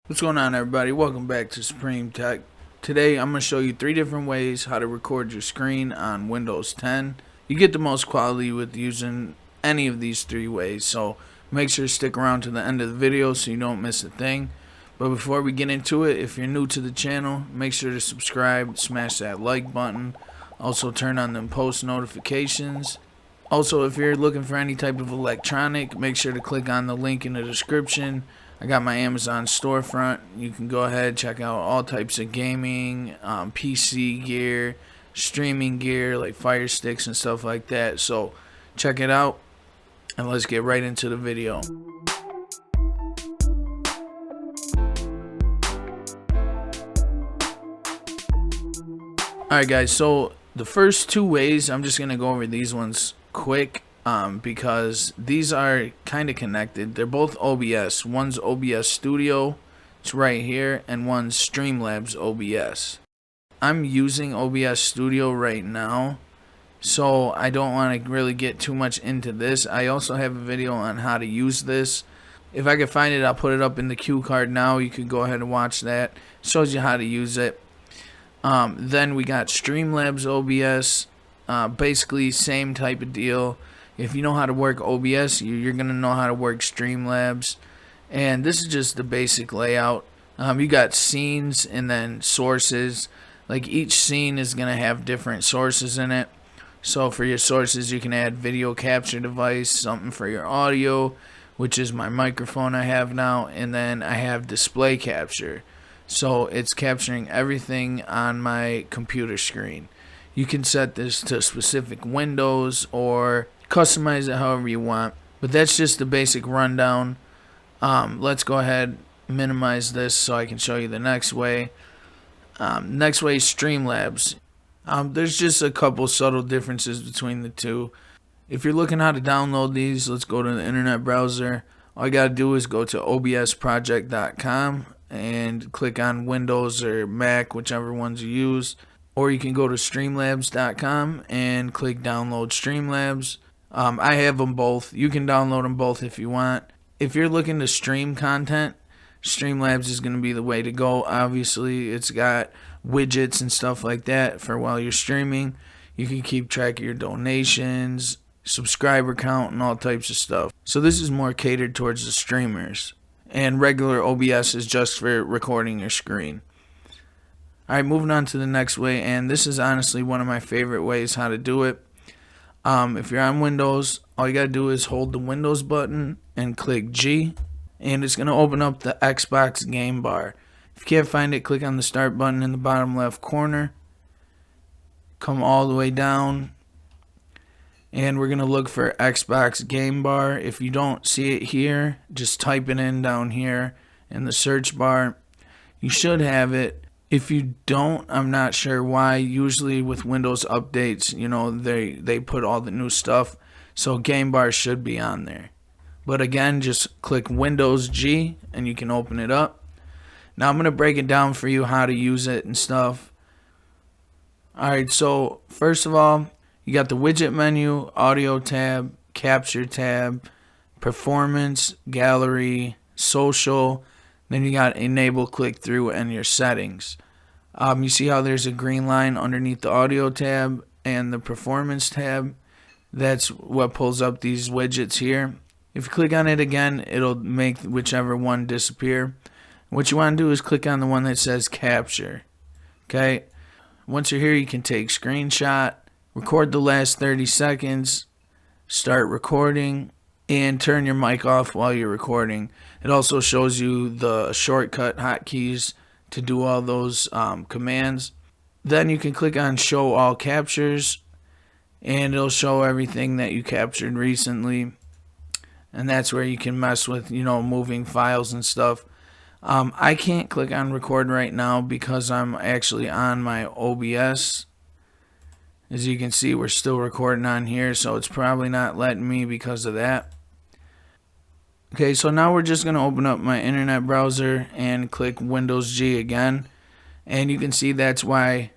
What's going on, everybody? Welcome back to Supreme Tech. Today I'm going to show you 3 different ways how to record your screen on Windows 10. You get the most quality with using any of these 3 ways, so make sure to stick around to the end of the video so you don't miss a thing. But before we get into it, if you're new to the channel, make sure to subscribe, smash that like button, also turn on them post notifications. Also, if you're looking for any type of electronic, make sure to click on the link in the description. I got my Amazon storefront. You can go ahead, check out all types of gaming, PC gear, streaming gear like Fire Sticks and stuff like that. So check it out and let's get right into the video. Alright guys, so the first 2 ways, I'm just going to go over these ones quick. Because these are kind of connected. They're both OBS. One's OBS Studio, it's right here, and one's Streamlabs OBS. I'm using OBS Studio right now, so I don't want to really get too much into this. I also have a video on how to use this. If I can find it, I'll put it up in the cue card now. You can go ahead and watch that. It shows you how to use it. Then we got Streamlabs OBS. Basically same type of deal. If you know how to work OBS, you're going to know how to work Streamlabs. And this is just the basic layout. You got scenes and then sources. Like each scene is going to have different sources in it. So for your sources, you can add video capture device, something for your audio, which is my microphone I have now. And then I have display capture. So it's capturing everything on my computer screen. You can set this to specific windows or customize it however you want, but that's just the basic rundown. Let's go ahead, minimize this so I can show you the next way. Next way is Streamlabs. There's just a couple subtle differences between the two. If you're looking how to download these, let's go to the internet browser. All you gotta do is go to obsproject.com and click on Windows or Mac, whichever ones you use. Or you can go to streamlabs.com and click download Streamlabs. I have them both. You can download them both if you want. If you're looking to stream content, Streamlabs is going to be the way to go. Obviously, it's got widgets and stuff like that for while you're streaming. You can keep track of your donations, subscriber count, and all types of stuff. So this is more catered towards the streamers. And regular OBS is just for recording your screen. Alright, moving on to the next way, and this is honestly one of my favorite ways how to do it. If you're on Windows, all you gotta do is hold the Windows button and click G, and it's gonna open up the Xbox game bar. If you can't find it, click on the start button in the bottom left corner, come all the way down, and we're gonna look for Xbox game bar. If you don't see it here, just type it in down here in the search bar. You should have it. If you don't, I'm not sure why. Usually with Windows updates, you know, they put all the new stuff, so game bar should be on there. But again, just click Windows G and you can open it up. Now I'm going to break it down for you how to use it and stuff. Alright, so first of all, you got the widget menu, audio tab, capture tab, performance, gallery, social. Then you got enable click through and your settings. You see how there's a green line underneath the audio tab and the performance tab. That's what pulls up these widgets here. If you click on it again, it'll make whichever one disappear. What you want to do is click on the one that says capture. Okay. Once you're here, you can take screenshot, record the last 30 seconds, start recording, and turn your mic off while you're recording. It also shows you the shortcut hotkeys to do all those commands. Then you can click on show all captures, and it'll show everything that you captured recently. And that's where you can mess with, you know, moving files and stuff. I can't click on record right now because I'm actually on my OBS. As you can see, we're still recording on here, so it's probably not letting me because of that. Okay, so now we're just going to open up my internet browser and click Windows G again. And you can see that's why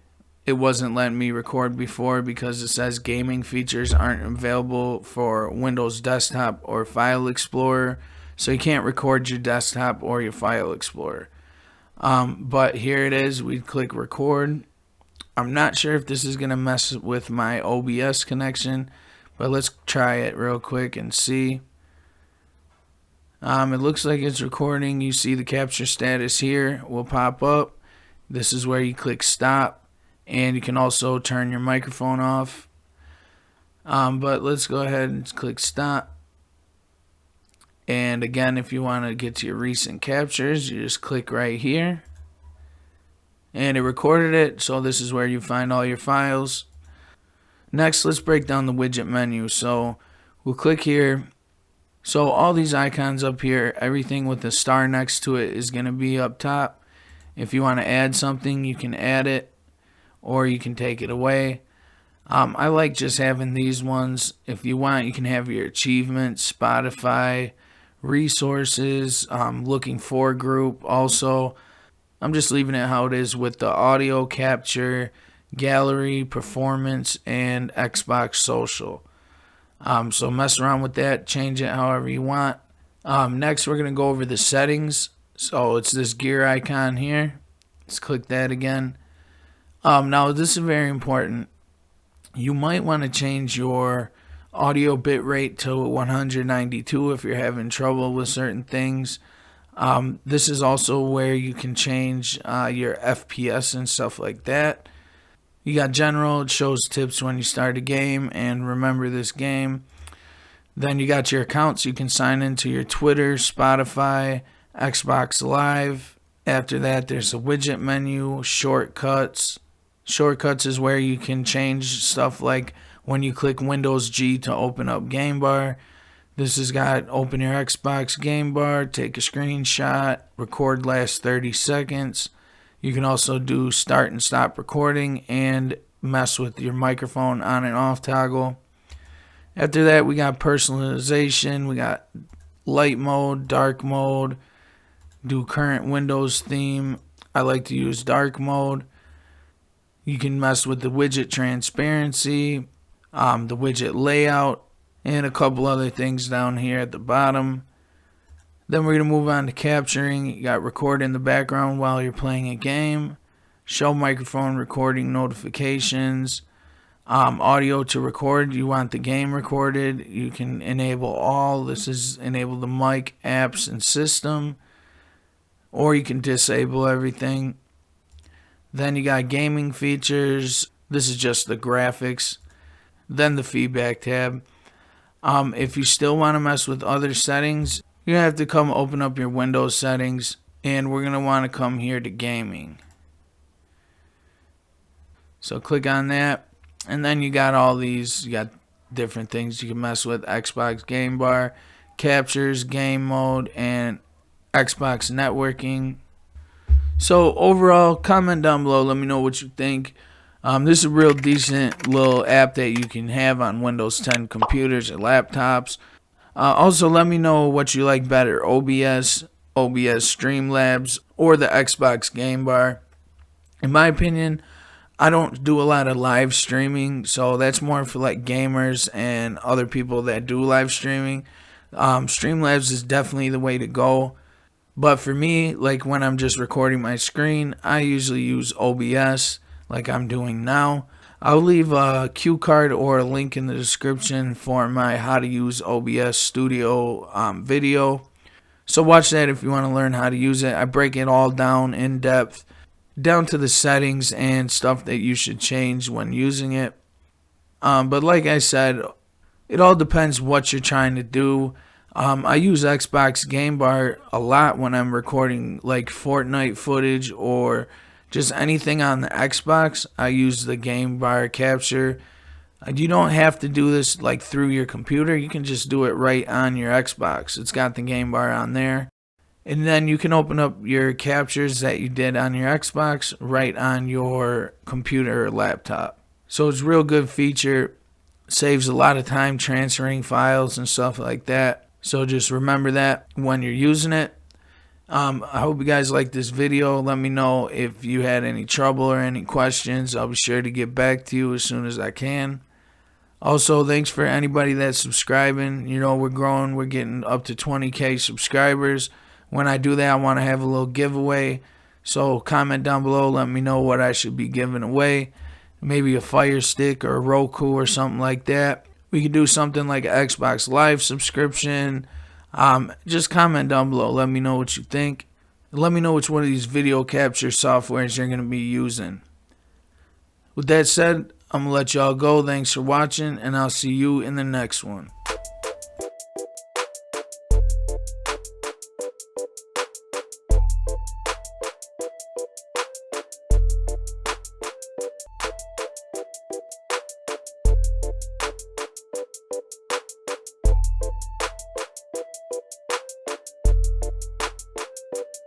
it wasn't letting me record before, because it says gaming features aren't available for Windows Desktop or File Explorer. So you can't record your desktop or your File Explorer. But here it is. We click record. I'm not sure if this is going to mess with my OBS connection, but let's try it real quick and see. It looks like it's recording. You see the capture status here will pop up. This is where you click stop, and you can also turn your microphone off. But let's go ahead and click stop. And again, if you want to get to your recent captures, you just click right here. And it recorded it, so this is where you find all your files. Next, let's break down the widget menu. So we'll click here. So all these icons up here, everything with the star next to it is going to be up top. If you want to add something, you can add it, or you can take it away. I like just having these ones. If you want, you can have your achievements, Spotify, resources, looking for group. Also, I'm just leaving it how it is with the audio capture, gallery, performance, and Xbox social. So mess around with that, change it however you want. Next, we're going to go over the settings. So it's this gear icon here. Let's click that again. Now, this is very important. You might want to change your audio bitrate to 192 if you're having trouble with certain things. This is also where you can change your FPS and stuff like that. You got general, it shows tips when you start a game and remember this game. Then you got your accounts. You can sign into your Twitter, Spotify, Xbox Live. After that, there's a widget menu, shortcuts. Shortcuts is where you can change stuff like when you click Windows G to open up Game Bar. This has got open your Xbox Game Bar, take a screenshot, record last 30 seconds. You can also do start and stop recording and mess with your microphone on and off toggle. After that, we got personalization. We got light mode, dark mode, do current Windows theme. I like to use dark mode. You can mess with the widget transparency, the widget layout, and a couple other things down here at the bottom. Then we're going to move on to capturing. You got record in the background while you're playing a game, show microphone recording notifications, audio to record. You want the game recorded, you can enable all. This is enable the mic, apps, and system, or you can disable everything. Then you got gaming features. This is just the graphics. Then the feedback tab. If you still want to mess with other settings, you're going to have to come open up your Windows settings, and we're going to want to come here to gaming. So click on that, and then you got all these. You got different things you can mess with: Xbox Game Bar, captures, game mode, and Xbox networking. So overall, comment down below. Let me know what you think. This is a real decent little app that you can have on Windows 10 computers or laptops. Also, let me know what you like better, OBS, OBS Streamlabs, or the Xbox Game Bar. In my opinion, I don't do a lot of live streaming, so that's more for like gamers and other people that do live streaming. Streamlabs is definitely the way to go. But for me, like when I'm just recording my screen, I usually use OBS like I'm doing now. I'll leave a cue card or a link in the description for my how to use OBS Studio video. So watch that if you want to learn how to use it. I break it all down in depth, down to the settings and stuff that you should change when using it. But like I said, it all depends what you're trying to do. I use Xbox Game Bar a lot when I'm recording like Fortnite footage or just anything on the Xbox. I use the Game Bar capture. You don't have to do this like through your computer. You can just do it right on your Xbox. It's got the Game Bar on there. And then you can open up your captures that you did on your Xbox right on your computer or laptop. So it's a real good feature. Saves a lot of time transferring files and stuff like that. So just remember that when you're using it. I hope you guys liked this video. Let me know if you had any trouble or any questions. I'll be sure to get back to you as soon as I can. Also, thanks for anybody that's subscribing. You know, we're growing. We're getting up to 20K subscribers. When I do that, I want to have a little giveaway. So comment down below, let me know what I should be giving away. Maybe a Fire Stick or a Roku or something like that. We could do something like an Xbox Live subscription. Just comment down below. Let me know what you think. Let me know which one of these video capture softwares you're going to be using. With that said, I'm going to let y'all go. Thanks for watching, and I'll see you in the next one.